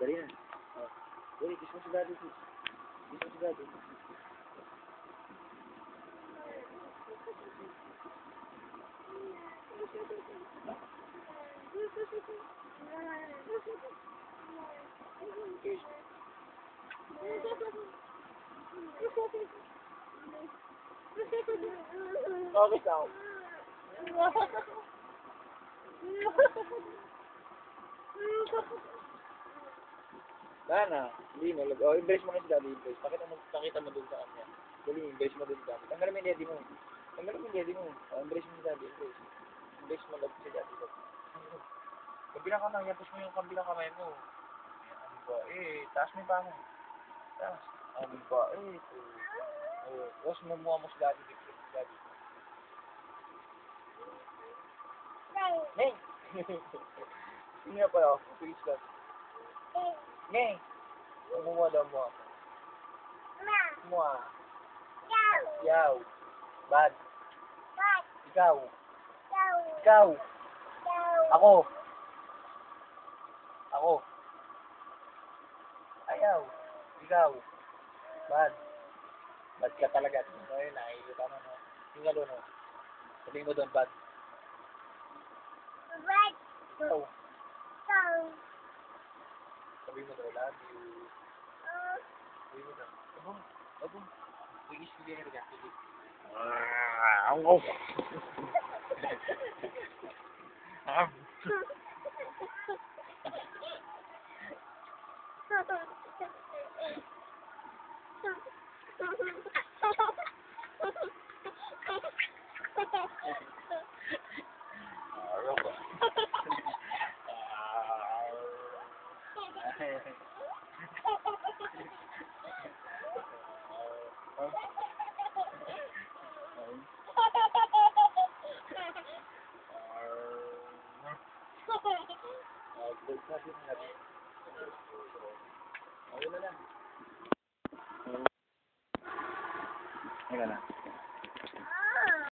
Dali na. Oh. Uy, kiss mo si daddy. Kiss mo si daddy. Okay, tao. Sana, hindi mo. Oh, embrace mo na si daddy. Embrace. Pakita mo dun sa kanya. Dali, embrace mo dun si daddy. Tanggalin mo yung daddy mo. Tanggalin mo yung daddy mo. Oh, embrace mo si daddy. Embrace. Embrace mo lang si daddy. Kabilang kamay. Yapos mo yung kabilang kamay mo. Ano ba? Taas mo yung paa mo. Taas. Ano ba? Tapos mo mukha mo si daddy. Si daddy. Neng! Hindi na pala ako. Please lang. Neng! Umuha daw mo ako. Mua. Yaw. Bad. Ikaw. Ikaw. Ako. Ako. Ayaw. Ikaw. Bad. Bad ka talaga. Ayun, nakikita mo, no? Tingnan doon, no? Sabihin mo doon, bad. Ikaw. Sabihin mo doon, love you. Sabihin mo doon. Abong. Pigis ko din ka. Pigis. Ako. Ayun na.